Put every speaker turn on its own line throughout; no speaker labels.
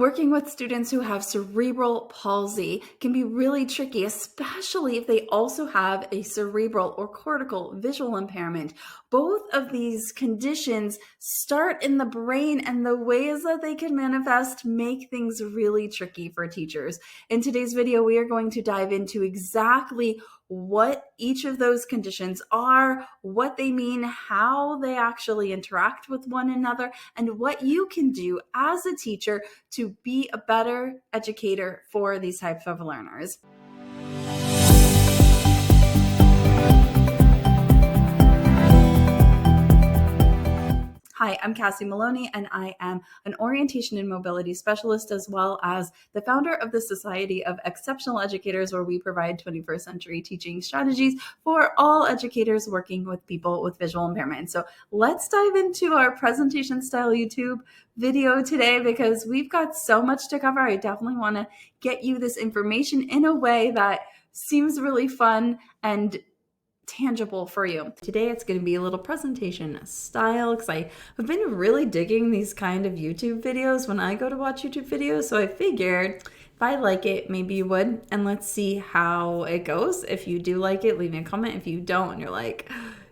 Working with students who have cerebral palsy can be really tricky, especially if they also have a cerebral or cortical visual impairment. Both of these conditions start in the brain, and the ways that they can manifest make things really tricky for teachers. In today's video, we are going to dive into exactly what each of those conditions are, what they mean, how they actually interact with one another, and what you can do as a teacher to be a better educator for these types of learners. Hi, I'm Cassie Maloney, and I am an orientation and mobility specialist, as well as the founder of the Society of Exceptional Educators, where we provide 21st century teaching strategies for all educators working with people with visual impairment. So let's dive into our presentation style YouTube video today, because we've got so much to cover. I definitely want to get you this information in a way that seems really fun and tangible for you. Today it's going to be a little presentation style, because I have been really digging these kind of YouTube videos when I go to watch YouTube videos. So I figured if I like it, maybe you would, and let's see how it goes. If you do like it, leave me a comment. If you don't, and you're like,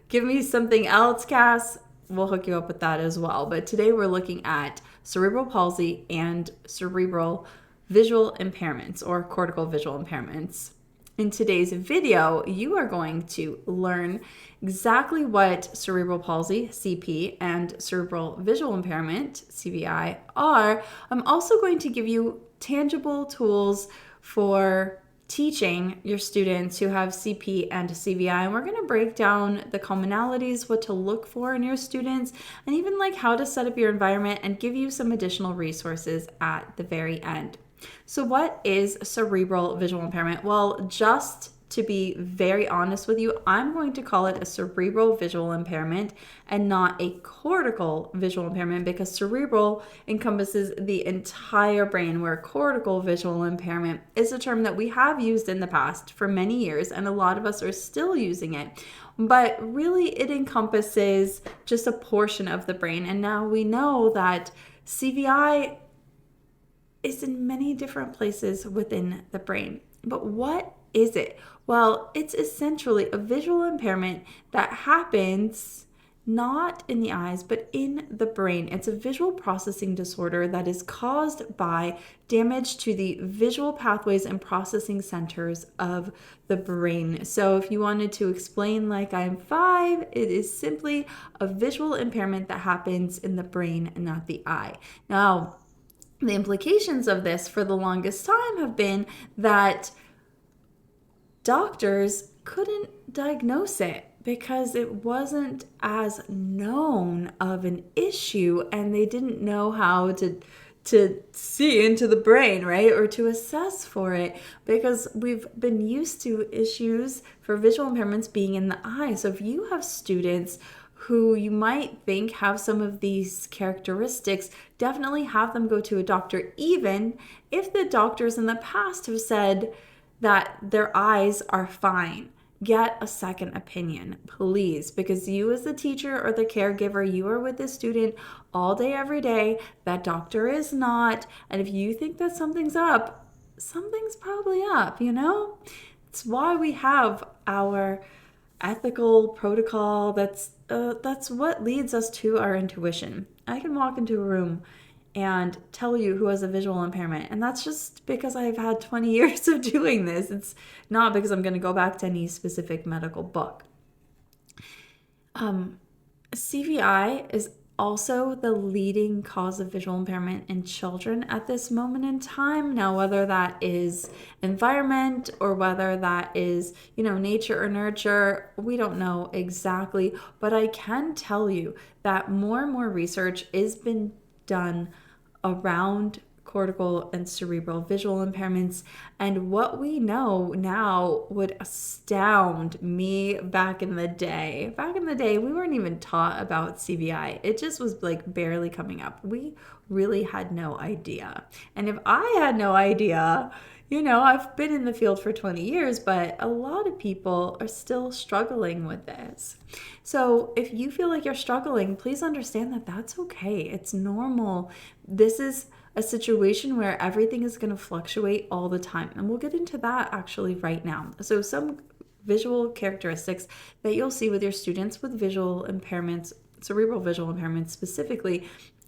give me something else, Cass, we'll hook you up with that as well. But today we're looking at cerebral palsy and cerebral visual impairments, or cortical visual impairments. In today's video, you are going to learn exactly what cerebral palsy, CP, and cerebral visual impairment, CVI, are. I'm also going to give you tangible tools for teaching your students who have CP and CVI, and we're going to break down the commonalities, what to look for in your students, and even like how to set up your environment, and give you some additional resources at the very end. So what is cerebral visual impairment? Well, just to be very honest with you, I'm going to call it a cerebral visual impairment and not a cortical visual impairment, because cerebral encompasses the entire brain, where cortical visual impairment is a term that we have used in the past for many years, and a lot of us are still using it. But really, it encompasses just a portion of the brain. And now we know that CVI is in many different places within the brain. But what is it? Well, it's essentially a visual impairment that happens not in the eyes, but in the brain. It's a visual processing disorder that is caused by damage to the visual pathways and processing centers of the brain. So if you wanted to explain like I'm 5, it is simply a visual impairment that happens in the brain and not the eye. Now, the implications of this for the longest time have been that doctors couldn't diagnose it because it wasn't as known of an issue, and they didn't know how to see into the brain, right? Or to assess for it, because we've been used to issues for visual impairments being in the eye. So if you have students who you might think have some of these characteristics, definitely have them go to a doctor, even if the doctors in the past have said that their eyes are fine. Get a second opinion, please, because you as the teacher or the caregiver, you are with the student all day, every day. That doctor is not. And if you think that something's up, something's probably up, you know? It's why we have our ethical protocol. That's what leads us to our intuition. I can walk into a room and tell you who has a visual impairment, and that's just because I've had 20 years of doing this. It's not because I'm going to go back to any specific medical book. CVI is also the leading cause of visual impairment in children at this moment in time. Now, whether that is environment or whether that is, nature or nurture, we don't know exactly. But I can tell you that more and more research is been done around cortical and cerebral visual impairments, and what we know now would astound me. Back in the day, we weren't even taught about CVI. It just was like barely coming up. We really had no idea. And if I had no idea, I've been in the field for 20 years, but a lot of people are still struggling with this. So if you feel like you're struggling, please understand that that's okay. It's normal. This is a situation where everything is going to fluctuate all the time. And we'll get into that actually right now. So some visual characteristics that you'll see with your students with visual impairments, cerebral visual impairments specifically,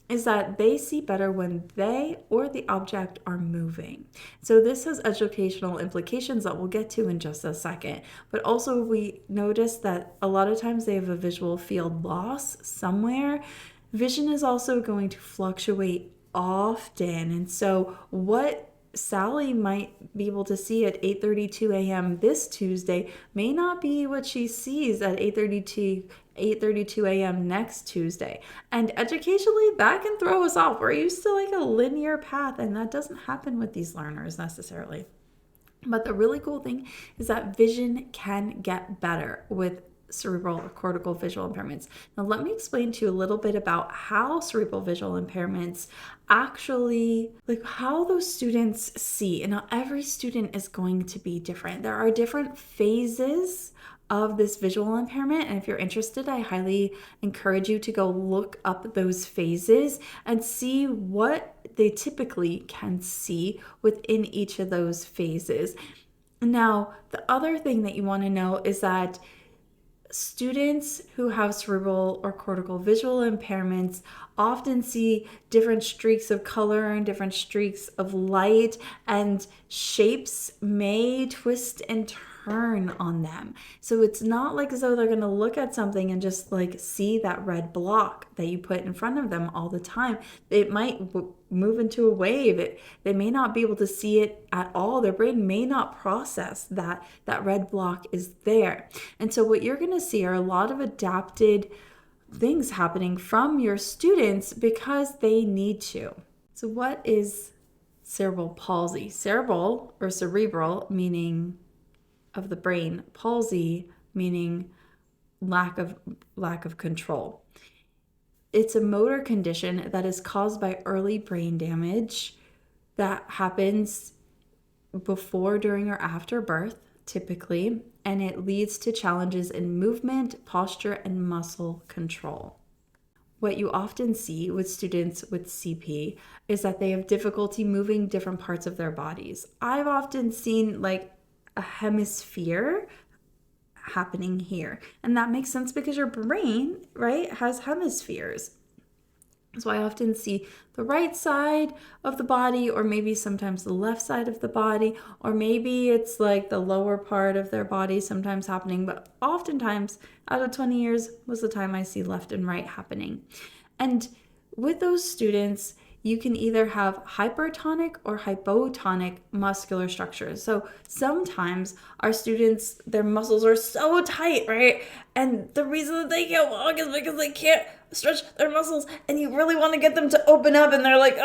is that they see better when they or the object are moving. So this has educational implications that we'll get to in just a second. But also we notice that a lot of times they have a visual field loss somewhere. Vision is also going to fluctuate often. And so what Sally might be able to see at 8:32 a.m. this Tuesday may not be what she sees at 8:32 a.m. next Tuesday. And educationally, that can throw us off. We're used to like a linear path, and that doesn't happen with these learners necessarily. But the really cool thing is that vision can get better with cerebral or cortical visual impairments. Now, let me explain to you a little bit about how cerebral visual impairments actually, like how those students see. And now every student is going to be different. There are different phases of this visual impairment. And if you're interested, I highly encourage you to go look up those phases and see what they typically can see within each of those phases. Now, the other thing that you want to know is that students who have cerebral or cortical visual impairments often see different streaks of color and different streaks of light, and shapes may twist and turn on them. So it's not like as though they're going to look at something and just like see that red block that you put in front of them all the time. It might move into a wave. They may not be able to see it at all. Their brain may not process that red block is there. And so what you're going to see are a lot of adapted things happening from your students because they need to. So what is cerebral palsy? Cerebral or cerebral meaning of the brain, palsy meaning lack of control. It's a motor condition that is caused by early brain damage that happens before, during, or after birth, typically, and it leads to challenges in movement, posture, and muscle control. What you often see with students with CP is that they have difficulty moving different parts of their bodies. I've often seen like a hemisphere happening here. And that makes sense because your brain, right, has hemispheres. So I often see the right side of the body, or maybe sometimes the left side of the body, or maybe it's like the lower part of their body sometimes happening. But oftentimes, out of 20 years, was the time I see left and right happening. And with those students, you can either have hypertonic or hypotonic muscular structures. So sometimes our students, their muscles are so tight, right? And the reason that they can't walk is because they can't stretch their muscles, and you really want to get them to open up, and they're like,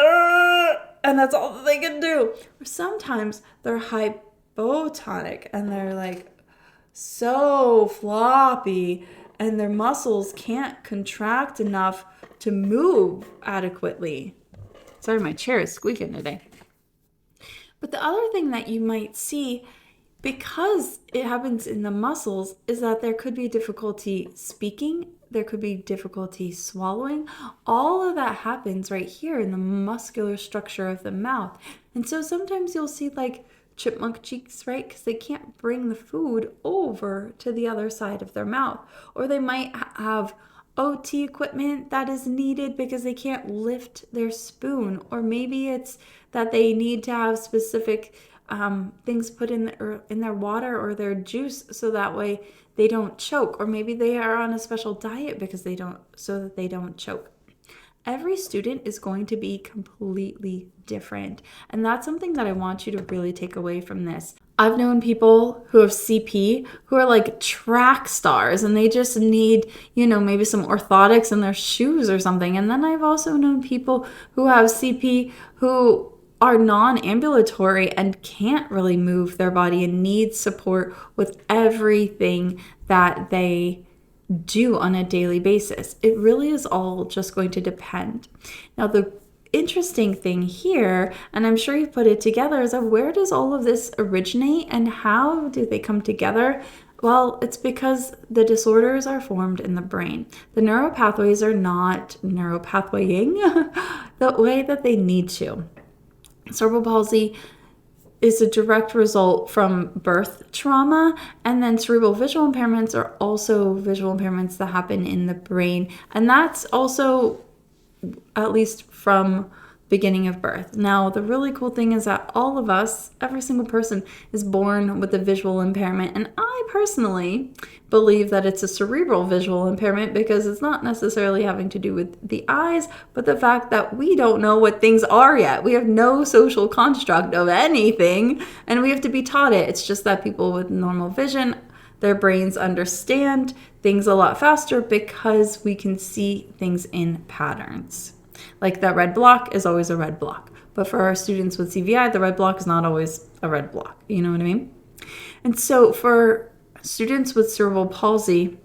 and that's all that they can do. Or sometimes they're hypotonic, and they're like so floppy, and their muscles can't contract enough to move adequately. Sorry, my chair is squeaking today. But the other thing that you might see, because it happens in the muscles, is that there could be difficulty speaking, there could be difficulty swallowing. All of that happens right here in the muscular structure of the mouth. And so sometimes you'll see like chipmunk cheeks, right? Because they can't bring the food over to the other side of their mouth. Or they might have OT equipment that is needed because they can't lift their spoon, or maybe it's that they need to have specific things put in their water or their juice so that way they don't choke, or maybe they are on a special diet so that they don't choke. Every student is going to be completely different, and that's something that I want you to really take away from this. I've known people who have CP who are like track stars, and they just need, maybe some orthotics in their shoes or something. And then I've also known people who have CP who are non-ambulatory and can't really move their body and need support with everything that they do on a daily basis. It really is all just going to depend. Now, the interesting thing here, and I'm sure you put it together, is that where does all of this originate and how do they come together? Well, it's because the disorders are formed in the brain. The neuropathways are not neuropathwaying the way that they need to. Cerebral palsy is a direct result from birth trauma, and then cerebral visual impairments are also visual impairments that happen in the brain, and that's also at least from beginning of birth. Now, the really cool thing is that all of us, every single person, is born with a visual impairment, and I personally believe that it's a cerebral visual impairment because it's not necessarily having to do with the eyes, but the fact that we don't know what things are yet. We have no social construct of anything, and we have to be taught it. It's just that people with normal vision, their brains understand things a lot faster because we can see things in patterns. Like that red block is always a red block. But for our students with CVI, the red block is not always a red block. You know what I mean? And so for students with cerebral palsy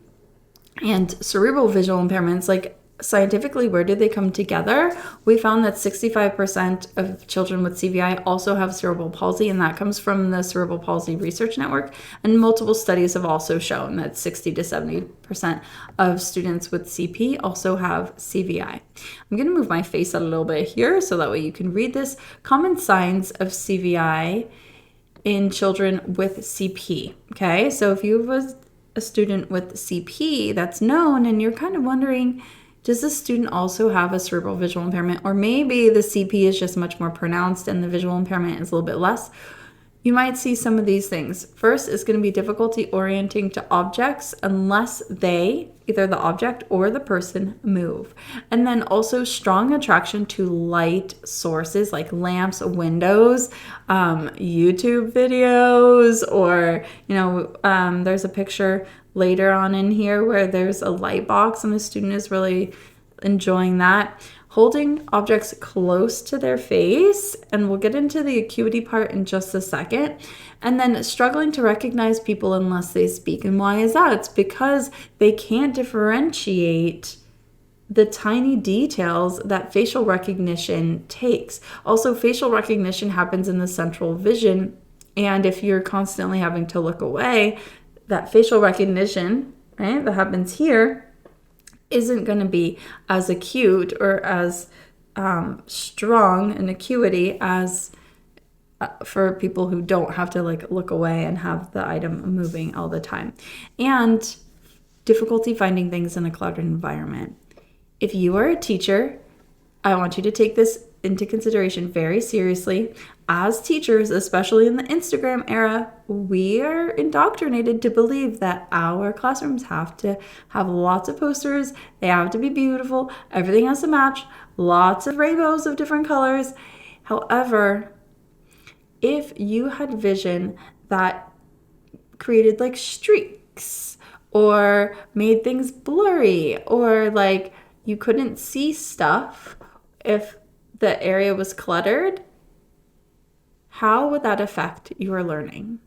and cerebral visual impairments, like scientifically, where do they come together? We found that 65% of children with CVI also have cerebral palsy, and that comes from the Cerebral Palsy Research Network. And multiple studies have also shown that 60 to 70% of students with CP also have CVI. I'm going to move my face out a little bit here so that way you can read this. Common signs of CVI in children with CP. Okay, so if you have a student with CP that's known and you're kind of wondering, does the student also have a cerebral visual impairment? Or maybe the CP is just much more pronounced and the visual impairment is a little bit less. You might see some of these things. First is going to be difficulty orienting to objects unless they, either the object or the person, move. And then also strong attraction to light sources like lamps, windows, YouTube videos, or, there's a picture later on in here where there's a light box and the student is really enjoying that. Holding objects close to their face, and we'll get into the acuity part in just a second. And then struggling to recognize people unless they speak. And why is that? It's because they can't differentiate the tiny details that facial recognition takes. Also, facial recognition happens in the central vision, and if you're constantly having to look away, that facial recognition, right, that happens here isn't going to be as acute or as strong in acuity as for people who don't have to look away and have the item moving all the time. And difficulty finding things in a cluttered environment. If you are a teacher, I want you to take this into consideration very seriously. As teachers, especially in the Instagram era, we are indoctrinated to believe that our classrooms have to have lots of posters, they have to be beautiful, everything has to match, lots of rainbows of different colors. However, if you had vision that created like streaks or made things blurry, or like you couldn't see stuff if the area was cluttered, how would that affect your learning?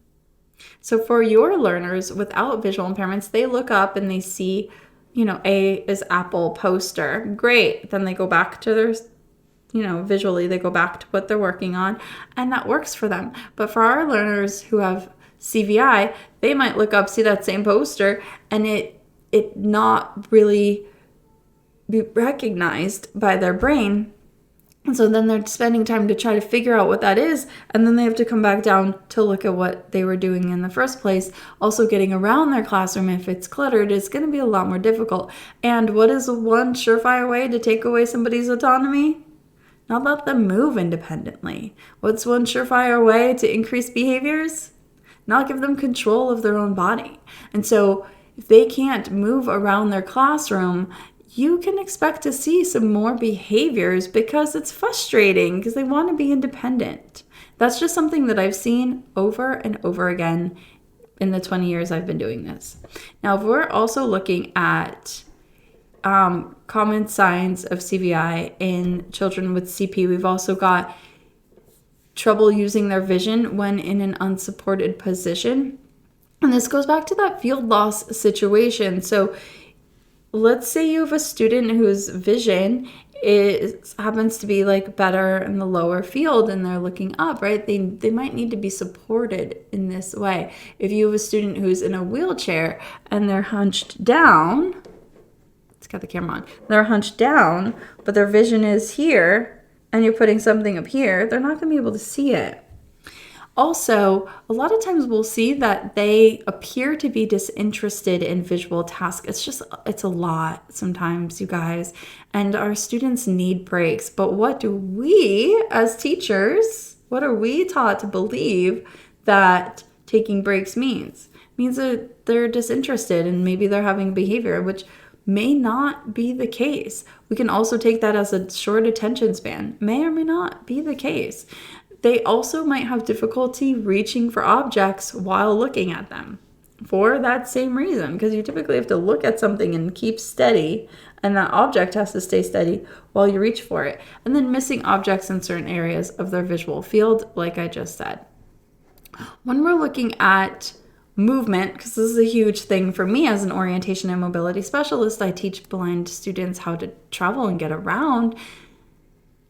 So for your learners without visual impairments, they look up and they see, A is apple poster. Great. Then they go back to their, visually, they go back to what they're working on, and that works for them. But for our learners who have CVI, they might look up, see that same poster, and it not really be recognized by their brain. And so then they're spending time to try to figure out what that is, and then they have to come back down to look at what they were doing in the first place. Also, getting around their classroom, if it's cluttered, is going to be a lot more difficult. And what is one surefire way to take away somebody's autonomy? Not let them move independently. What's one surefire way to increase behaviors? Not give them control of their own body. And so if they can't move around their classroom, you can expect to see some more behaviors because it's frustrating because they want to be independent. That's just something that I've seen over and over again in the 20 years I've been doing this. Now, if we're also looking at common signs of CVI in children with CP, we've also got trouble using their vision when in an unsupported position. And this goes back to that field loss situation. So let's say you have a student whose vision happens to be like better in the lower field and they're looking up, right? They might need to be supported in this way. If you have a student who's in a wheelchair and they're hunched down, let's get the camera on, they're hunched down, but their vision is here, and you're putting something up here, they're not going to be able to see it. Also, a lot of times we'll see that they appear to be disinterested in visual tasks. It's a lot sometimes, you guys, and our students need breaks. But what do we as teachers, what are we taught to believe that taking breaks means? It means that they're disinterested and maybe they're having behavior, which may not be the case. We can also take that as a short attention span. May or may not be the case. They also might have difficulty reaching for objects while looking at them for that same reason, because you typically have to look at something and keep steady, and that object has to stay steady while you reach for it. And then missing objects in certain areas of their visual field, like I just said. When we're looking at movement, because this is a huge thing for me as an orientation and mobility specialist, I teach blind students how to travel and get around.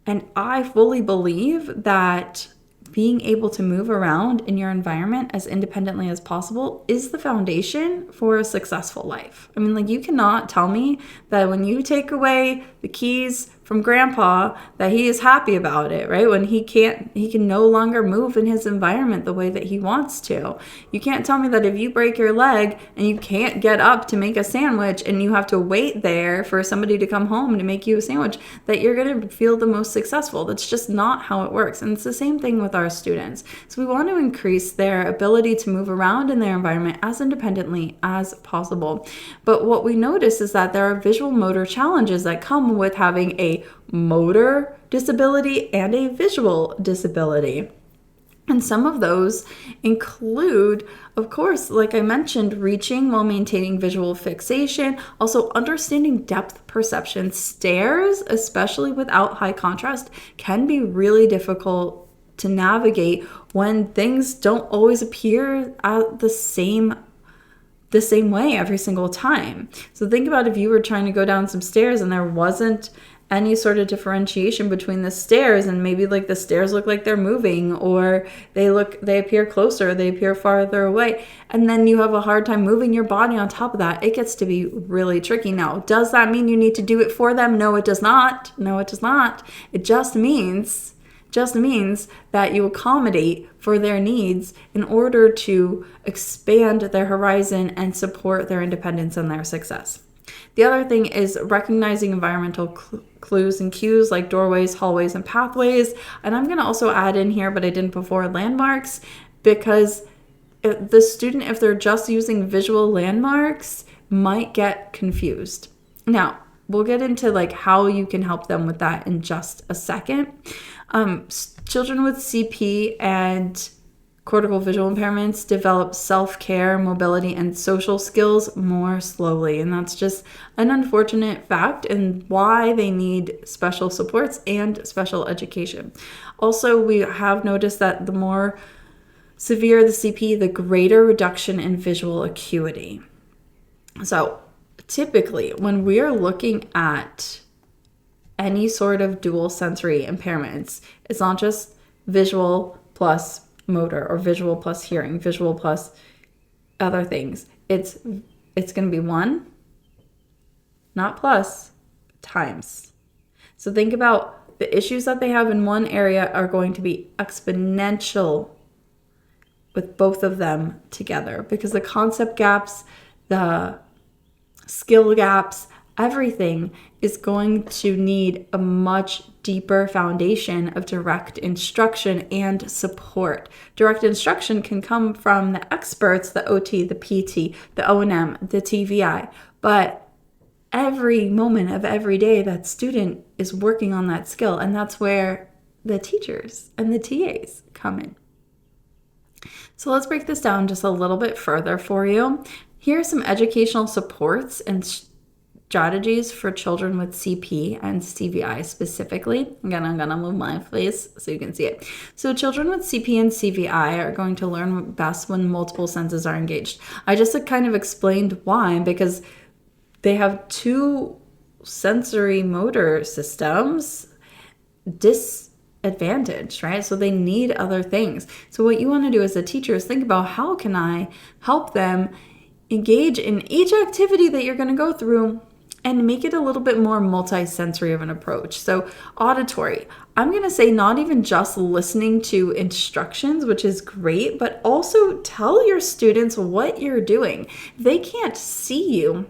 And I fully believe that being able to move around in your environment as independently as possible is the foundation for a successful life. I mean, like, you cannot tell me that when you take away the keys from grandpa that he is happy about it, right? When he can no longer move in his environment the way that he wants to. You can't tell me that if you break your leg and you can't get up to make a sandwich and you have to wait there for somebody to come home to make you a sandwich, that you're going to feel the most successful. That's just not how it works. And it's the same thing with our students. So we want to increase their ability to move around in their environment as independently as possible. But what we notice is that there are visual motor challenges that come with having a motor disability and a visual disability. And some of those include, of course, like I mentioned, reaching while maintaining visual fixation, also understanding depth perception. Stairs, especially without high contrast, can be really difficult to navigate when things don't always appear at the same way every single time. So think about if you were trying to go down some stairs and there wasn't any sort of differentiation between the stairs, and maybe like the stairs look like they're moving, or they appear closer, they appear farther away, and then you have a hard time moving your body on top of that. It gets to be really tricky. Now, does that mean you need to do it for them? No, it does not. No, it does not. It just means that you accommodate for their needs in order to expand their horizon and support their independence and their success. The other thing is recognizing environmental clues and cues like doorways, hallways, and pathways. And I'm going to also add in here, but I didn't before, landmarks, because the student, if they're just using visual landmarks, might get confused. Now, we'll get into like how you can help them with that in just a second. Children with CP and cortical visual impairments develop self-care, mobility, and social skills more slowly. And that's just an unfortunate fact and why they need special supports and special education. Also, we have noticed that the more severe the CP, the greater reduction in visual acuity. So typically, when we are looking at any sort of dual sensory impairments, it's not just visual plus motor or visual plus hearing, visual plus other things. It's going to be one, not plus, times. So think about the issues that they have in one area are going to be exponential with both of them together, because the concept gaps, the skill gaps, everything is going to need a much deeper foundation of direct instruction and support. Direct instruction can come from the experts, the OT, the PT, the O&M, the TVI, but every moment of every day that student is working on that skill, and that's where the teachers and the TAs come in. So let's break this down just a little bit further for you. Here are some educational supports and strategies for children with CP and CVI specifically. Again, I'm going to move my face so you can see it. So children with CP and CVI are going to learn best when multiple senses are engaged. I just kind of explained why, because they have two sensory motor systems disadvantaged, right? So they need other things. So what you want to do as a teacher is think about, how can I help them engage in each activity that you're going to go through and make it a little bit more multi-sensory of an approach. So auditory, I'm going to say not even just listening to instructions, which is great, but also tell your students what you're doing. They can't see you.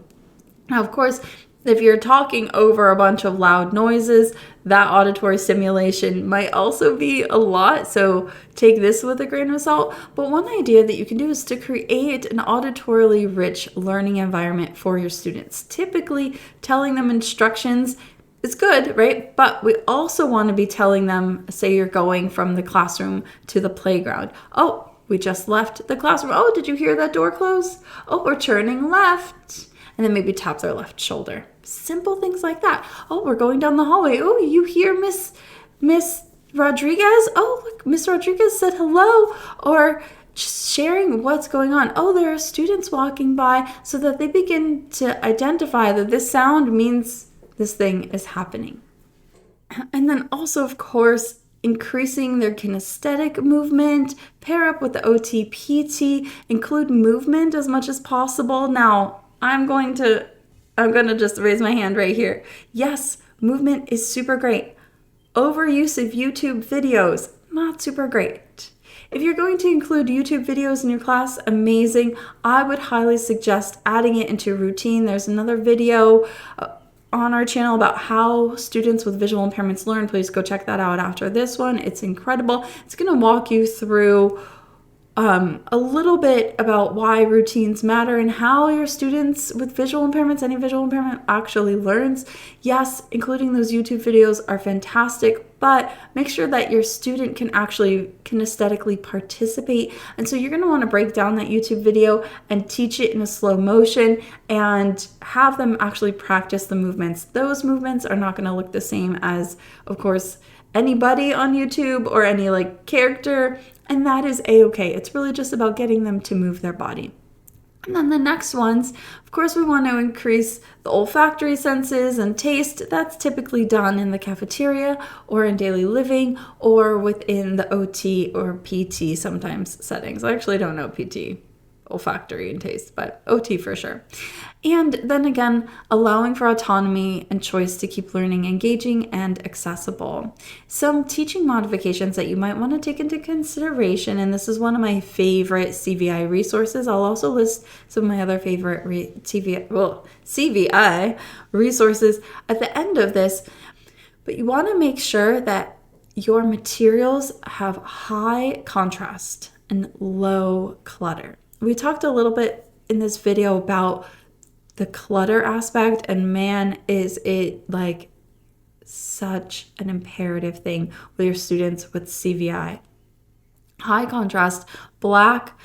Now, of course, if you're talking over a bunch of loud noises, that auditory stimulation might also be a lot. So take this with a grain of salt. But one idea that you can do is to create an auditorily rich learning environment for your students. Typically, telling them instructions is good, right? But we also want to be telling them, say you're going from the classroom to the playground. Oh, we just left the classroom. Oh, did you hear that door close? Oh, we're turning left. And then maybe tap their left shoulder. Simple things like that. Oh, we're going down the hallway. Oh, you hear Miss Rodriguez? Oh, look, Miss Rodriguez said hello. Or just sharing what's going on. Oh, there are students walking by, so that they begin to identify that this sound means this thing is happening. And then also, of course, increasing their kinesthetic movement, pair up with the OT-PT, include movement as much as possible. Now, I'm going to just raise my hand right here. Yes, movement is super great. Overuse of YouTube videos, not super great. If you're going to include YouTube videos in your class, amazing. I would highly suggest adding it into a routine. There's another video on our channel about how students with visual impairments learn. Please go check that out after this one. It's incredible. It's going to walk you through a little bit about why routines matter and how your students with visual impairments, any visual impairment, actually learns. Yes, including those YouTube videos are fantastic, but make sure that your student can actually kinesthetically participate. And so you're going to want to break down that YouTube video and teach it in a slow motion and have them actually practice the movements. Those movements are not going to look the same as, of course, anybody on YouTube or any character, and that is a-okay. It's really just about getting them to move their body. And then the next ones, of course, we want to increase the olfactory senses and taste. That's typically done in the cafeteria or in daily living or within the OT or PT sometimes settings. I actually don't know PT, olfactory and taste, but OT for sure. And then again, allowing for autonomy and choice to keep learning engaging and accessible. Some teaching modifications that you might want to take into consideration, and this is one of my favorite CVI resources. I'll also list some of my other favorite CVI resources at the end of this, but you want to make sure that your materials have high contrast and low clutter. We talked a little bit in this video about the clutter aspect, and man, is it such an imperative thing with your students with CVI. High contrast, black,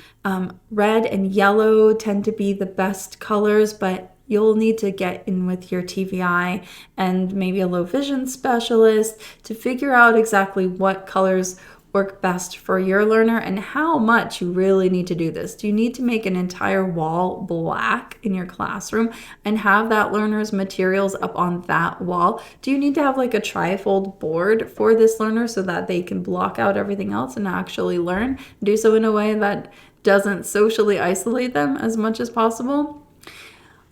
red, and yellow tend to be the best colors, but you'll need to get in with your TVI and maybe a low vision specialist to figure out exactly what colors work best for your learner and how much you really need to do this. Do you need to make an entire wall black in your classroom and have that learner's materials up on that wall? Do you need to have a trifold board for this learner so that they can block out everything else and actually learn? Do so in a way that doesn't socially isolate them as much as possible.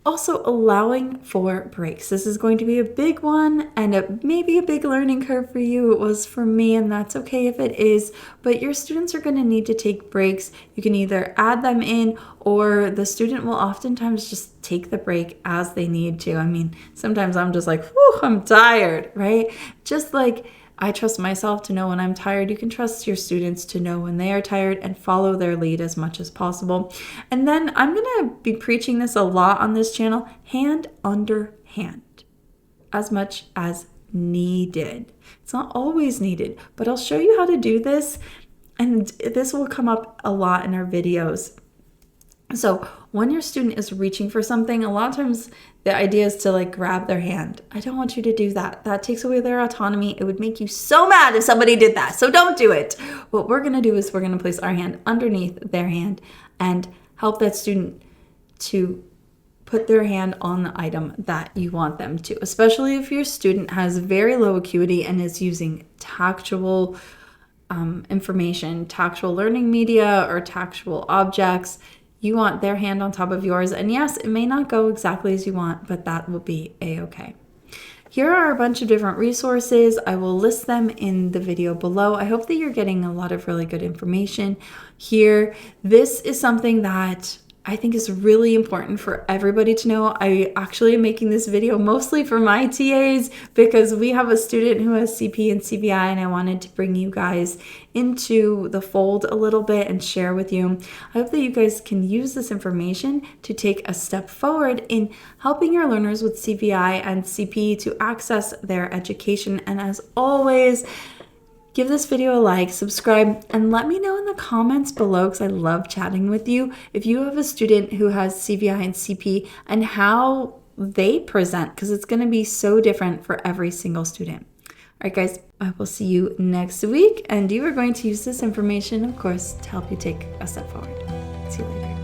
Also, allowing for breaks. This is going to be a big one and maybe a big learning curve for you. It was for me, and that's okay if it is, but your students are going to need to take breaks. You can either add them in, or the student will oftentimes just take the break as they need to. I mean, sometimes I'm just whew, I'm tired, right? Just I trust myself to know when I'm tired. You can trust your students to know when they are tired and follow their lead as much as possible. And then I'm going to be preaching this a lot on this channel, hand under hand, as much as needed. It's not always needed, but I'll show you how to do this, and this will come up a lot in our videos. So when your student is reaching for something, a lot of times the idea is to grab their hand. I don't want you to do that. That takes away their autonomy. It would make you so mad if somebody did that. So don't do it. What we're going to do is we're going to place our hand underneath their hand and help that student to put their hand on the item that you want them to, especially if your student has very low acuity and is using tactual information, tactual learning media, or tactual objects. You want their hand on top of yours. And yes, it may not go exactly as you want, but that will be a-okay. Here are a bunch of different resources. I will list them in the video below. I hope that you're getting a lot of really good information here. This is something that I think is really important for everybody to know. I actually am making this video mostly for my TAs because we have a student who has CP and CVI, and I wanted to bring you guys into the fold a little bit and share with you. I hope that you guys can use this information to take a step forward in helping your learners with CVI and CP to access their education. And as always, give this video a like, subscribe, and let me know in the comments below, because I love chatting with you, if you have a student who has CVI and CP and how they present, because it's going to be so different for every single student. All right, guys, I will see you next week, and you are going to use this information, of course, to help you take a step forward. See you later.